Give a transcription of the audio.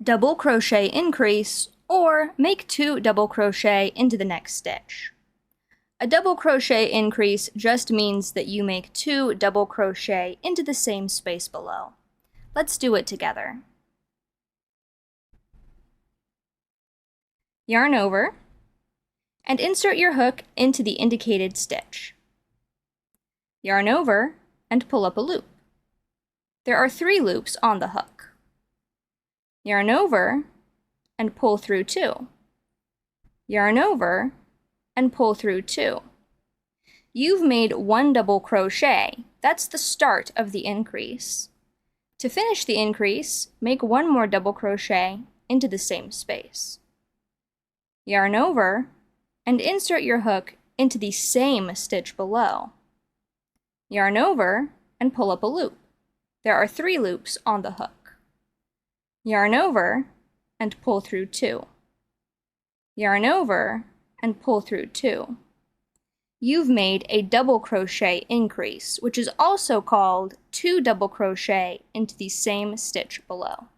double crochet increase, or make 2 double crochet into the next stitch. A double crochet increase just means that you make 2 double crochet into the same space below. Let's do it together. Yarn over, and insert your hook into the indicated stitch. Yarn over, and pull up a loop. There are 3 loops on the hook. Yarn over, and pull through 2. Yarn over, and pull through 2. You've made 1 double crochet. That's the start of the increase. To finish the increase, make 1 more double crochet into the same space. Yarn over, and insert your hook into the same stitch below. Yarn over, and pull up a loop. There are 3 loops on the hook. Yarn over, and pull through 2. Yarn over, and pull through 2. You've made a double crochet increase, which is also called 2 double crochet into the same stitch below.